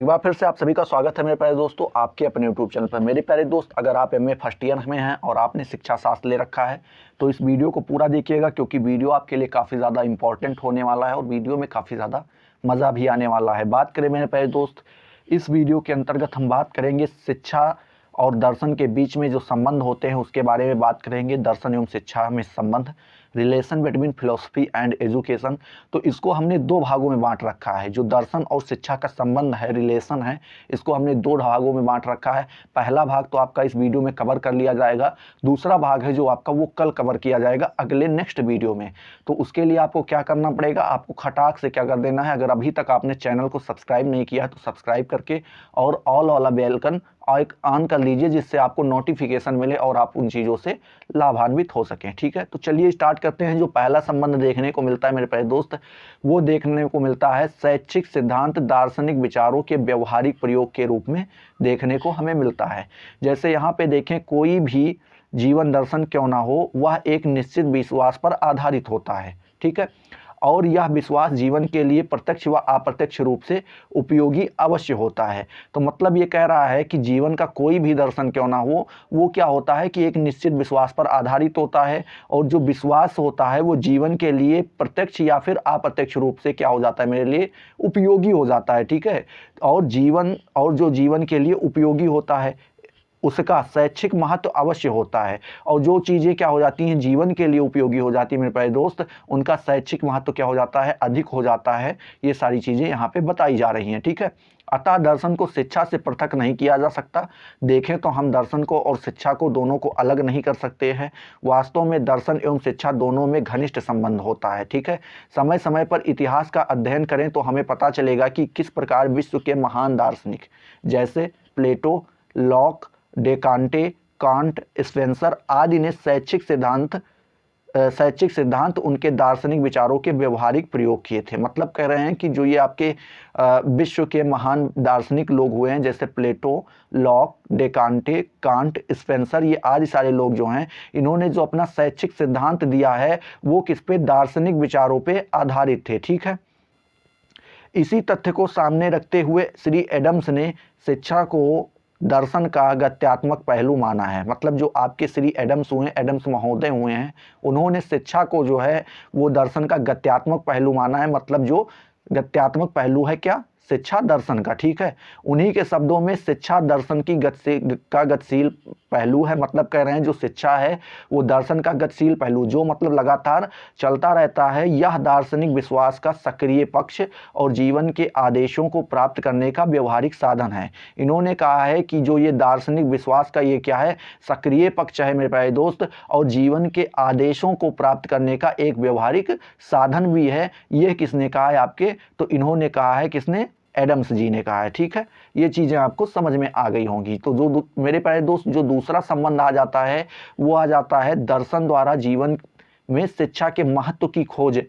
एक बार फिर से आप सभी का स्वागत है मेरे प्यारे दोस्तों आपके अपने यूट्यूब चैनल पर। मेरे प्यारे दोस्त, अगर आप एमए फर्स्ट ईयर में हैं और आपने शिक्षा शास्त्र ले रखा है तो इस वीडियो को पूरा देखिएगा, क्योंकि वीडियो आपके लिए काफ़ी ज़्यादा इंपॉर्टेंट होने वाला है और वीडियो में काफ़ी ज़्यादा मज़ा भी आने वाला है। बात करें मेरे प्यारे दोस्त, इस वीडियो के अंतर्गत हम बात करेंगे शिक्षा और दर्शन के बीच में जो संबंध होते हैं उसके बारे में बात करेंगे। दर्शन एवं शिक्षा में संबंध, relation between philosophy and education. तो इसको हमने दो भागों में बांट रखा है। जो दर्शन और शिक्षा का संबंध है, रिलेशन है, इसको हमने दो भागों में बांट रखा है। पहला भाग तो आपका इस वीडियो में कवर कर लिया जाएगा, दूसरा भाग है जो आपका वो कल कवर किया जाएगा अगले नेक्स्ट वीडियो में। तो उसके लिए आपको क्या करना पड़ेगा, आपको खटाक से क्या कर देना है, अगर अभी तक आपने चैनल को सब्सक्राइब नहीं किया है तो सब्सक्राइब करके और ऑल वाला बेलकन ऑन कर लीजिए, जिससे आपको नोटिफिकेशन मिले और आप उन चीज़ों से लाभान्वित हो सकें। ठीक है, तो चलिए स्टार्ट करते हैं। जो पहला संबंध देखने को मिलता है मेरे प्यारे दोस्त, वो देखने को मिलता है शैक्षिक सिद्धांत दार्शनिक विचारों के व्यवहारिक प्रयोग के रूप में देखने को हमें मिलता है। जैसे यहाँ पे देखें, कोई भी जीवन दर्शन क्यों ना हो, वह एक निश्चित विश्वास पर आधारित होता है। ठीक है, और यह विश्वास जीवन के लिए प्रत्यक्ष व अप्रत्यक्ष रूप से उपयोगी अवश्य होता है। तो मतलब ये कह रहा है कि जीवन का कोई भी दर्शन क्यों ना हो, वो क्या होता है कि एक निश्चित विश्वास पर आधारित होता है, और जो विश्वास होता है वो जीवन के लिए प्रत्यक्ष या फिर अप्रत्यक्ष रूप से क्या हो जाता है, मेरे लिए उपयोगी हो जाता है। ठीक है, और जो जीवन के लिए उपयोगी होता है उसका शैक्षिक महत्व अवश्य होता है, और जो चीज़ें क्या हो जाती हैं जीवन के लिए उपयोगी हो जाती है मेरे प्यारे दोस्त, उनका शैक्षिक महत्व क्या हो जाता है, अधिक हो जाता है। ये सारी चीज़ें यहाँ पे बताई जा रही हैं। ठीक है, अतः दर्शन को शिक्षा से पृथक नहीं किया जा सकता। देखें तो हम दर्शन को और शिक्षा को दोनों को अलग नहीं कर सकते हैं। वास्तव में दर्शन एवं शिक्षा दोनों में घनिष्ठ संबंध होता है। ठीक है, समय समय पर इतिहास का अध्ययन करें तो हमें पता चलेगा कि किस प्रकार विश्व के महान दार्शनिक जैसे प्लेटो, लॉक, डेकांटे, कांट, स्पेंसर आदि ने शैक्षिक सिद्धांत उनके दार्शनिक विचारों के व्यवहारिक प्रयोग किए थे। मतलब कह रहे हैं कि जो ये आपके विश्व के महान दार्शनिक लोग हुए हैं, जैसे प्लेटो, लॉक, डेकांटे, कांट, स्पेंसर, ये आदि सारे लोग जो हैं, इन्होंने जो अपना शैक्षिक सिद्धांत दिया है वो किस पे, दार्शनिक विचारों पे आधारित थे। ठीक है, इसी तथ्य को सामने रखते हुए श्री एडम्स ने शिक्षा को दर्शन का गत्यात्मक पहलू माना है। मतलब जो आपके श्री एडम्स हुए, एडम्स महोदय हुए हैं, उन्होंने शिक्षा को जो है वो दर्शन का गत्यात्मक पहलू माना है। मतलब जो गत्यात्मक पहलू है क्या, शिक्षा दर्शन का। ठीक है, उन्हीं के शब्दों में शिक्षा दर्शन की गतिशील पहलू है। मतलब कह रहे हैं जो शिक्षा है वो दर्शन का गतिशील पहलू, जो मतलब लगातार चलता रहता है, यह दार्शनिक विश्वास का सक्रिय पक्ष और जीवन के आदेशों को प्राप्त करने का व्यवहारिक साधन है। इन्होंने कहा है कि जो ये दार्शनिक विश्वास का ये क्या है, सक्रिय पक्ष है मेरे प्यारे दोस्त, और जीवन के आदेशों को प्राप्त करने का एक व्यवहारिक साधन भी है। ये किसने कहा है आपके, तो इन्होंने कहा है, किसने, एडम्स जी ने कहा है। ठीक है, ये चीज़ें आपको समझ में आ गई होंगी। तो जो मेरे प्यारे दोस्त, जो दूसरा संबंध आ जाता है वो आ जाता है दर्शन द्वारा जीवन में शिक्षा के महत्व की खोज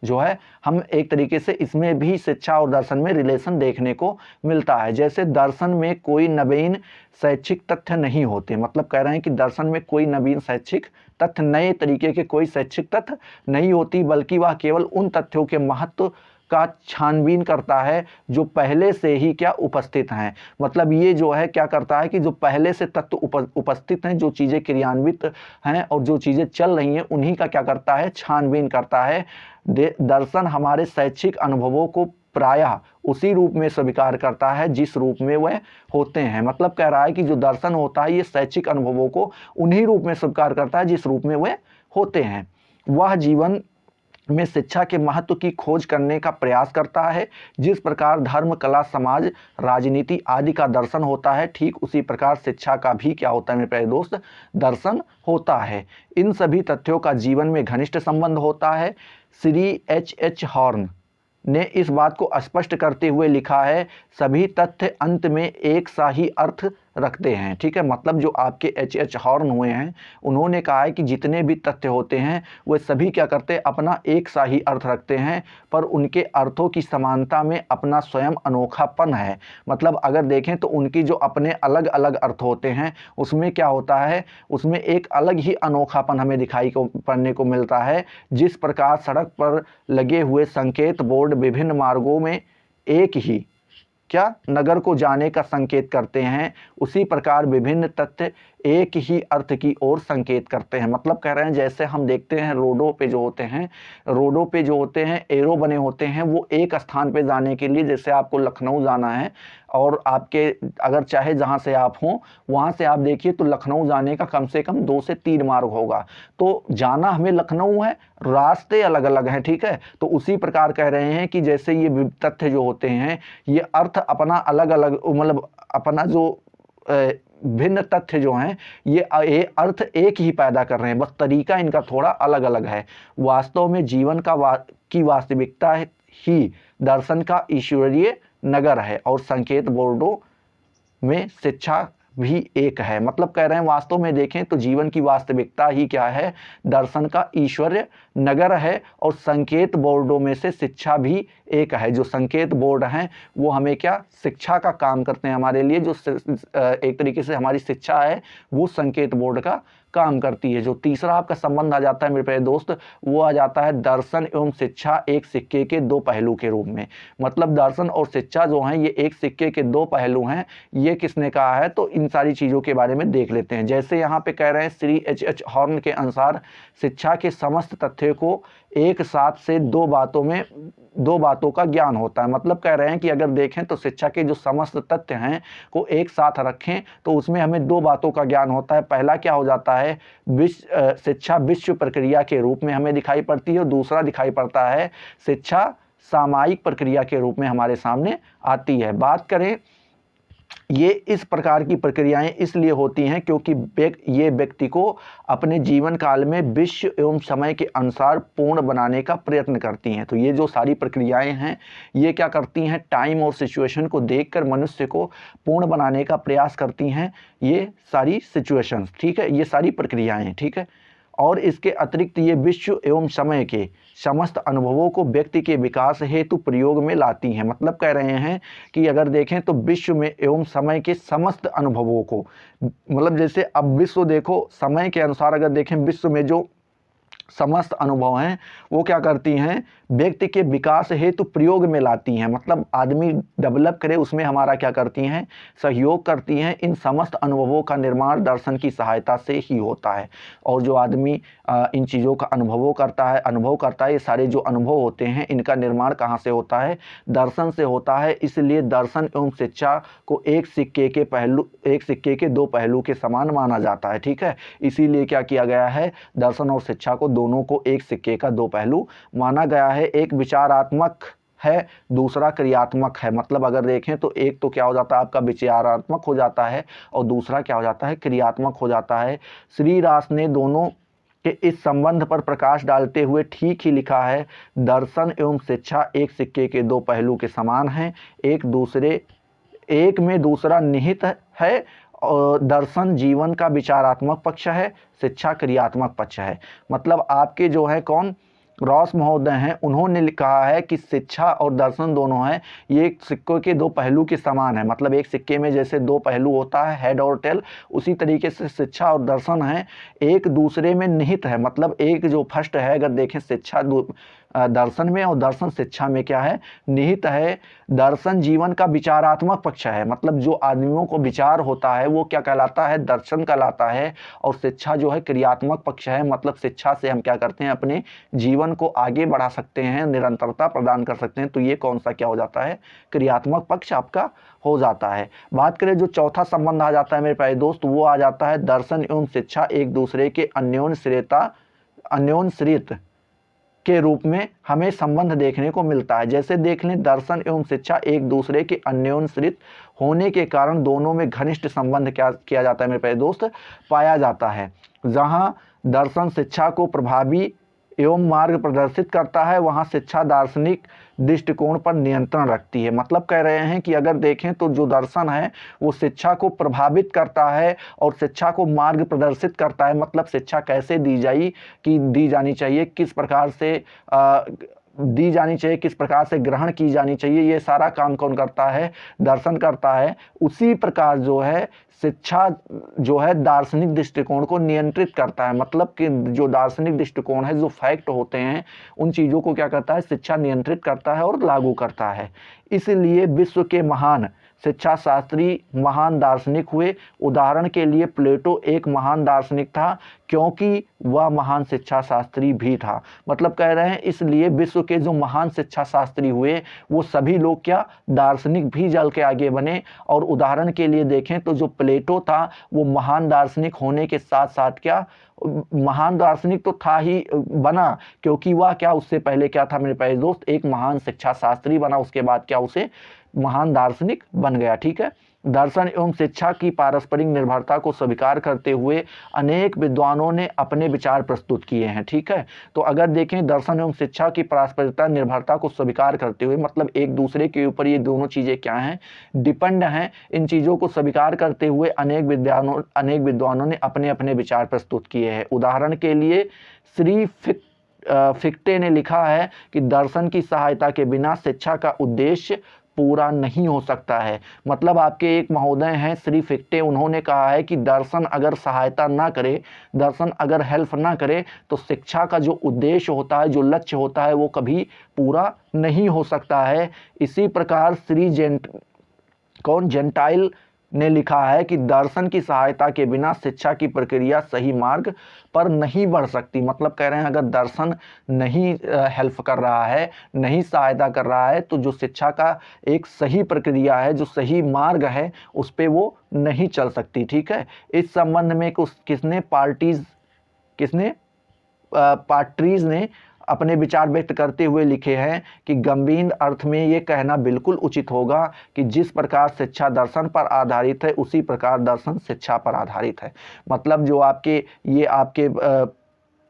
जो है। हम एक तरीके से इसमें भी शिक्षा और दर्शन में रिलेशन देखने को मिलता है। जैसे दर्शन में कोई नवीन शैक्षिक तथ्य नहीं होते। मतलब कह रहे हैं कि दर्शन में कोई नवीन शैक्षिक तथ्य, नए तरीके के कोई शैक्षिक तथ्य नहीं होती, बल्कि वह केवल उन तथ्यों के महत्व का छानबीन करता है जो पहले से ही क्या उपस्थित हैं। मतलब ये जो है क्या करता है कि जो पहले से तत्व उपस्थित हैं, जो चीज़ें क्रियान्वित हैं और जो चीज़ें चल रही हैं, उन्हीं का क्या करता है, छानबीन करता है। दर्शन हमारे शैक्षिक अनुभवों को प्रायः उसी रूप में स्वीकार करता है जिस रूप में वह होते हैं। मतलब कह रहा है कि जो दर्शन होता है ये शैक्षिक अनुभवों को उन्हीं रूप में स्वीकार करता है जिस रूप में वह होते हैं। वह जीवन में शिक्षा के महत्व की खोज करने का प्रयास करता है। जिस प्रकार धर्म, कला, समाज, राजनीति आदि का दर्शन होता है, ठीक उसी प्रकार शिक्षा का भी क्या होता है मेरे प्यारे दोस्त, दर्शन होता है। इन सभी तथ्यों का जीवन में घनिष्ठ संबंध होता है। श्री एच हॉर्न ने इस बात को स्पष्ट करते हुए लिखा है, सभी तथ्य अंत में एक सा ही अर्थ रखते हैं। ठीक है, मतलब जो आपके एच हॉर्न हुए हैं, उन्होंने कहा है कि जितने भी तथ्य होते हैं वे सभी क्या करते हैं, अपना एक सा ही अर्थ रखते हैं, पर उनके अर्थों की समानता में अपना स्वयं अनोखापन है। मतलब अगर देखें तो उनकी जो अपने अलग अलग अर्थ होते हैं उसमें क्या होता है, उसमें एक अलग ही अनोखापन हमें दिखाई पड़ने को मिलता है। जिस प्रकार सड़क पर लगे हुए संकेत बोर्ड विभिन्न मार्गों में एक ही क्या नगर को जाने का संकेत करते हैं, उसी प्रकार विभिन्न तथ्य एक ही अर्थ की ओर संकेत करते हैं। मतलब कह रहे हैं जैसे हम देखते हैं रोडों पे जो होते हैं एरो बने होते हैं, वो एक स्थान पे जाने के लिए, जैसे आपको लखनऊ जाना है और आपके अगर चाहे जहाँ से आप हों वहाँ से आप देखिए तो लखनऊ जाने का कम से कम 2 से 3 मार्ग होगा, तो जाना हमें लखनऊ है, रास्ते अलग अलग हैं, ठीक है। तो उसी प्रकार कह रहे हैं कि जैसे ये तथ्य जो होते हैं ये अर्थ अपना अलग अलग, मतलब अपना जो भिन्न तथ्य जो हैं ये अर्थ एक ही पैदा कर रहे हैं, बस तरीका इनका थोड़ा अलग अलग है। वास्तव में जीवन की वास्तविकता ही दर्शन का ईश्वरीय नगर है और संकेत बोर्डों में शिक्षा भी एक है। मतलब कह रहे हैं वास्तव में देखें तो जीवन की वास्तविकता ही क्या है, दर्शन का ईश्वरीय नगर है और संकेत बोर्डों में से शिक्षा भी एक है। जो संकेत बोर्ड हैं वो हमें क्या शिक्षा का काम करते हैं हमारे लिए, जो एक तरीके से हमारी शिक्षा है वो संकेत बोर्ड का काम करती है। जो तीसरा आपका संबंध आ जाता है मेरे प्यारे दोस्त, वो आ जाता है दर्शन एवं शिक्षा एक सिक्के के दो पहलू के रूप में। मतलब दर्शन और शिक्षा जो हैं ये एक सिक्के के दो पहलू हैं। ये किसने कहा है, तो इन सारी चीज़ों के बारे में देख लेते हैं। जैसे यहाँ पे कह रहे हैं श्री H.H. हॉर्न के अनुसार शिक्षा के समस्त तथ्य को एक साथ से दो बातों का ज्ञान होता है। मतलब कह रहे हैं कि अगर देखें तो शिक्षा के जो समस्त तथ्य हैं को एक साथ रखें तो उसमें हमें दो बातों का ज्ञान होता है। पहला क्या हो जाता है, शिक्षा विश्व प्रक्रिया के रूप में हमें दिखाई पड़ती है और दूसरा दिखाई पड़ता है शिक्षा सामायिक प्रक्रिया के रूप में हमारे सामने आती है। बात करें ये इस प्रकार की प्रक्रियाएं इसलिए होती हैं क्योंकि ये व्यक्ति को अपने जीवन काल में विश्व एवं समय के अनुसार पूर्ण बनाने का प्रयत्न करती हैं। तो ये जो सारी प्रक्रियाएं हैं ये क्या करती हैं, टाइम और सिचुएशन को देखकर मनुष्य को पूर्ण बनाने का प्रयास करती हैं। ये सारी सिचुएशंस, ठीक है, ये सारी प्रक्रियाएं, ठीक है। और इसके अतिरिक्त ये विश्व एवं समय के समस्त अनुभवों को व्यक्ति के विकास हेतु प्रयोग में लाती हैं। मतलब कह रहे हैं कि अगर देखें तो विश्व में एवं समय के समस्त अनुभवों को, मतलब जैसे अब विश्व देखो, समय के अनुसार अगर देखें विश्व में जो समस्त अनुभव हैं वो क्या करती हैं, व्यक्ति के विकास हेतु प्रयोग में लाती हैं। मतलब आदमी डेवलप करे उसमें हमारा क्या करती हैं, सहयोग करती हैं। इन समस्त अनुभवों का निर्माण दर्शन की सहायता से ही होता है। और जो आदमी इन चीज़ों का अनुभव करता है, ये सारे जो अनुभव होते हैं इनका निर्माण कहाँ से होता है, दर्शन से होता है। इसलिए दर्शन एवं शिक्षा को एक सिक्के के दो पहलू के समान माना जाता है, ठीक है। इसीलिए क्या किया गया है, दर्शन और शिक्षा को दोनों को एक सिक्के का दो पहलू माना गया है। एक विचारात्मक है, दूसरा क्रियात्मक है। मतलब अगर देखें तो एक तो क्या हो जाता है आपका विचारात्मक हो जाता है और दूसरा क्या हो जाता है, क्रियात्मक हो जाता है। श्री रास ने दोनों के इस संबंध पर प्रकाश डालते हुए ठीक ही लिखा है, दर्शन एवं शिक्षा एक सिक्के के दो पहलू के समान हैं, एक में दूसरा निहित है। और दर्शन जीवन का विचारात्मक पक्ष है, शिक्षा क्रियात्मक पक्ष है। मतलब आपके जो है कौन, रॉस महोदय हैं, उन्होंने कहा है कि शिक्षा और दर्शन दोनों हैं ये एक सिक्के के दो पहलू के समान है। मतलब एक सिक्के में जैसे दो पहलू होता है, हेड और टेल, उसी तरीके से शिक्षा और दर्शन है एक दूसरे में निहित है। मतलब एक जो फर्स्ट है, अगर देखें शिक्षा दर्शन में और दर्शन शिक्षा में क्या है, निहित है। दर्शन जीवन का विचारात्मक पक्ष है। मतलब जो आदमियों को विचार होता है वो क्या कहलाता है, दर्शन कहलाता है। और शिक्षा जो है क्रियात्मक पक्ष है। मतलब शिक्षा से हम क्या करते हैं, अपने जीवन को आगे बढ़ा सकते हैं, निरंतरता प्रदान कर सकते हैं। तो ये कौन सा क्या हो जाता है, क्रियात्मक पक्ष आपका हो जाता है। बात करें जो चौथा संबंध आ जाता है मेरे प्यारे दोस्त, वो आ जाता है दर्शन एवं शिक्षा एक दूसरे के अन्योन्यश्रित के रूप में हमें संबंध देखने को मिलता है। जैसे देख लें, दर्शन एवं शिक्षा एक दूसरे के अन्योन्यश्रित होने के कारण दोनों में घनिष्ठ संबंध क्या किया जाता है मेरे प्यारे दोस्त, पाया जाता है। जहां दर्शन शिक्षा को प्रभावी एवं मार्ग प्रदर्शित करता है वहां शिक्षा दार्शनिक दृष्टिकोण पर नियंत्रण रखती है। मतलब कह रहे हैं कि अगर देखें तो जो दर्शन है वो शिक्षा को प्रभावित करता है और शिक्षा को मार्ग प्रदर्शित करता है। मतलब शिक्षा कैसे दी जानी चाहिए, किस प्रकार से दी जानी चाहिए, किस प्रकार से ग्रहण की जानी चाहिए, ये सारा काम कौन करता है? दर्शन करता है। उसी प्रकार जो है शिक्षा जो है दार्शनिक दृष्टिकोण को नियंत्रित करता है। मतलब कि जो दार्शनिक दृष्टिकोण है, जो फैक्ट होते हैं, उन चीज़ों को क्या करता है? शिक्षा नियंत्रित करता है और लागू करता है। इसलिए विश्व के महान शिक्षा शास्त्री महान दार्शनिक हुए। उदाहरण के लिए प्लेटो एक महान दार्शनिक था क्योंकि वह महान शिक्षा शास्त्री भी था। मतलब कह रहे हैं इसलिए विश्व के जो महान शिक्षा शास्त्री हुए वो सभी लोग क्या? दार्शनिक भी जल के आगे बने। और उदाहरण के लिए देखें तो जो प्लेटो था वो महान दार्शनिक होने के साथ साथ क्या? महान दार्शनिक तो था ही बना, क्योंकि वह क्या? उससे पहले क्या था मेरे प्यारे दोस्त? एक महान शिक्षा शास्त्री बना, उसके बाद क्या? उसे महान दार्शनिक बन गया। ठीक है। दर्शन एवं शिक्षा की पारस्परिक निर्भरता को स्वीकार करते हुए अनेक विद्वानों ने अपने विचार प्रस्तुत किए हैं। ठीक है। तो अगर देखें दर्शन एवं शिक्षा की पारस्परिकता निर्भरता को स्वीकार करते हुए, मतलब एक दूसरे के ऊपर ये दोनों चीज़ें क्या हैं? डिपेंड हैं। इन चीज़ों को स्वीकार करते हुए अनेक विद्वानों ने अपने अपने विचार प्रस्तुत किए हैं। उदाहरण के लिए श्री फिक्टे ने लिखा है कि दर्शन की सहायता के बिना शिक्षा का उद्देश्य पूरा नहीं हो सकता है। मतलब आपके एक महोदय हैं श्री फिक्टे, उन्होंने कहा है कि दर्शन अगर सहायता ना करे, दर्शन अगर हेल्प ना करे, तो शिक्षा का जो उद्देश्य होता है, जो लक्ष्य होता है, वो कभी पूरा नहीं हो सकता है। इसी प्रकार श्री जेंटाइल ने लिखा है कि दर्शन की सहायता के बिना शिक्षा की प्रक्रिया सही मार्ग पर नहीं बढ़ सकती। मतलब कह रहे हैं अगर दर्शन नहीं हेल्प कर रहा है, नहीं सहायता कर रहा है, तो जो शिक्षा का एक सही प्रक्रिया है, जो सही मार्ग है, उस पे वो नहीं चल सकती। ठीक है। इस संबंध में किसने पार्ट्रीज ने अपने विचार व्यक्त करते हुए लिखे हैं कि गंभीर अर्थ में ये कहना बिल्कुल उचित होगा कि जिस प्रकार शिक्षा दर्शन पर आधारित है, उसी प्रकार दर्शन शिक्षा पर आधारित है। मतलब जो आपके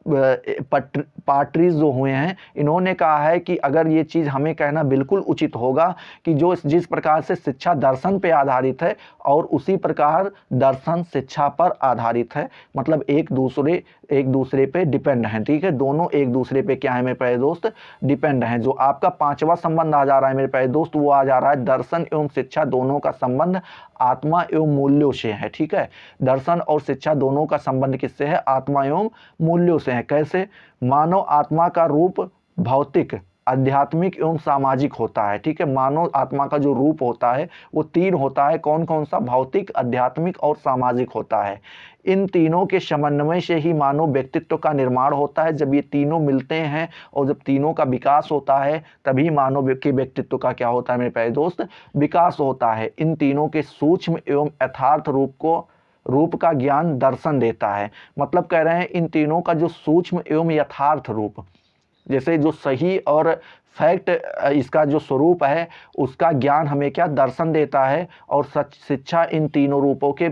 पार्ट्रीज जो हुए हैं, इन्होंने कहा है कि अगर ये चीज़ हमें कहना बिल्कुल उचित होगा कि जिस प्रकार से शिक्षा दर्शन पे आधारित है और उसी प्रकार दर्शन शिक्षा पर आधारित है, मतलब एक दूसरे पे डिपेंड हैं। ठीक है। दोनों एक दूसरे पे क्या है मेरे प्यारे दोस्त? डिपेंड हैं। जो आपका पांचवा संबंध आ जा रहा है मेरे प्यारे दोस्त, वो आ जा रहा है दर्शन एवं शिक्षा दोनों का संबंध आत्मा एवं मूल्यों से है। ठीक है। दर्शन और शिक्षा दोनों का संबंध किससे है? आत्मा एवं मूल्यों से है। कैसे? मानव आत्मा का रूप भौतिक, आध्यात्मिक एवं सामाजिक होता है। ठीक है। मानव आत्मा का जो रूप होता है वो तीन होता है। कौन कौन सा? भौतिक, आध्यात्मिक और सामाजिक होता है। इन तीनों के समन्वय से ही मानव व्यक्तित्व का निर्माण होता है। जब ये तीनों मिलते हैं और जब तीनों का विकास होता है, तभी मानव के व्यक्तित्व का क्या होता है मेरे प्यारे दोस्त? विकास होता है। इन तीनों के सूक्ष्म एवं यथार्थ रूप का ज्ञान दर्शन देता है। मतलब कह रहे हैं इन तीनों का जो सूक्ष्म एवं यथार्थ रूप, जैसे जो सही और फैक्ट इसका जो स्वरूप है, उसका ज्ञान हमें क्या? दर्शन देता है। और शिक्षा इन तीनों रूपों के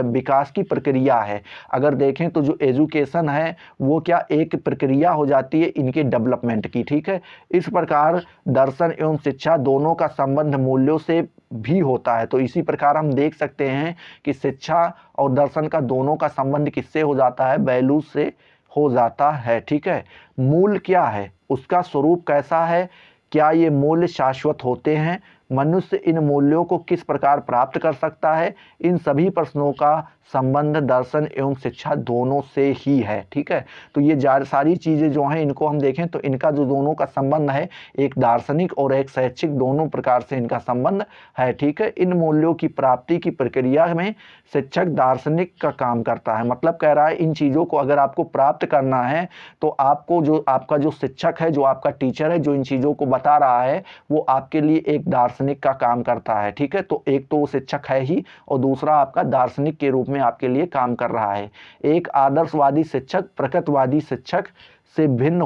विकास की प्रक्रिया है। अगर देखें तो जो एजुकेशन है वो क्या? एक प्रक्रिया हो जाती है इनके डेवलपमेंट की। ठीक है। इस प्रकार दर्शन एवं शिक्षा दोनों का संबंध मूल्यों से भी होता है। तो इसी प्रकार हम देख सकते हैं कि शिक्षा और दर्शन का दोनों का संबंध किससे हो जाता है? वैल्यू से हो जाता है। ठीक है। मूल क्या है? उसका स्वरूप कैसा है? क्या ये मूल्य शाश्वत होते हैं? मनुष्य इन मूल्यों को किस प्रकार प्राप्त कर सकता है? इन सभी प्रश्नों का संबंध दर्शन एवं शिक्षा दोनों से ही है। ठीक है। तो ये सारी चीज़ें जो हैं, इनको हम देखें तो इनका जो दोनों का संबंध है, एक दार्शनिक और एक शैक्षिक, दोनों प्रकार से इनका संबंध है। ठीक है। इन मूल्यों की प्राप्ति की प्रक्रिया में शिक्षक दार्शनिक का काम करता है। मतलब कह रहा है इन चीज़ों को अगर आपको प्राप्त करना है तो आपका जो शिक्षक है, जो आपका टीचर है, जो इन चीज़ों को बता रहा है, वो आपके लिए एक दार्शनिक का काम करता है। ठीक है। तो एक तो वो शिक्षक है ही, और दूसरा आपका दार्शनिक के रूप में आपके लिए काम कर रहा है। एक आदर्शवादी शिक्षक प्रकृतवादी शिक्षक से भिन्न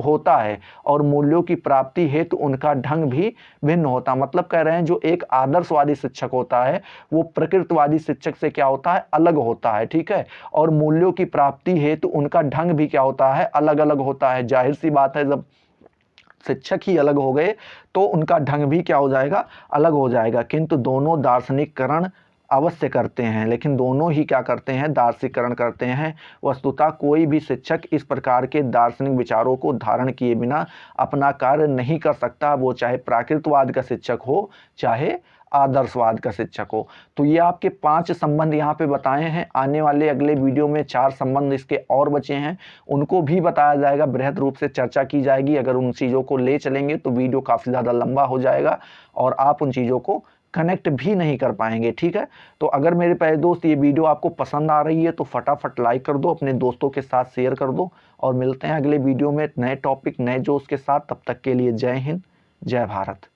होता है और मूल्यों की प्राप्ति हेतु उनका ढंग भी भिन्न होता है। मतलब कह रहे हैं जो एक आदर्शवादी शिक्षक होता है वो प्रकृतवादी शिक्षक से क्या होता है? अलग होता है। ठीक है। और मूल्यों की प्राप्ति हेतु उनका ढंग भी क्या होता है? अलग अलग होता है। जाहिर सी बात है, जब शिक्षक ही अलग हो गए तो उनका ढंग भी क्या हो जाएगा? अलग हो जाएगा। किंतु दोनों दार्शनिककरण अवश्य करते हैं, लेकिन दोनों ही क्या करते हैं, दार्शीकरण करते हैं। वस्तुतः कोई भी शिक्षक इस प्रकार के दार्शनिक विचारों को धारण किए बिना अपना कार्य नहीं कर सकता, वो चाहे प्राकृतवाद का शिक्षक हो चाहे आदर्शवाद का शिक्षक हो। तो ये आपके 5 संबंध यहाँ पे बताए हैं। आने वाले अगले वीडियो में 4 संबंध इसके और बचे हैं, उनको भी बताया जाएगा, बृहद रूप से चर्चा की जाएगी। अगर उन चीज़ों को ले चलेंगे तो वीडियो काफ़ी ज़्यादा लंबा हो जाएगा और आप उन चीज़ों को कनेक्ट भी नहीं कर पाएंगे, ठीक है। तो अगर मेरे प्यारे दोस्त ये वीडियो आपको पसंद आ रही है तो फटाफट लाइक कर दो, अपने दोस्तों के साथ शेयर कर दो, और मिलते हैं अगले वीडियो में नए टॉपिक नए जोश के साथ। तब तक के लिए जय हिंद, जय भारत।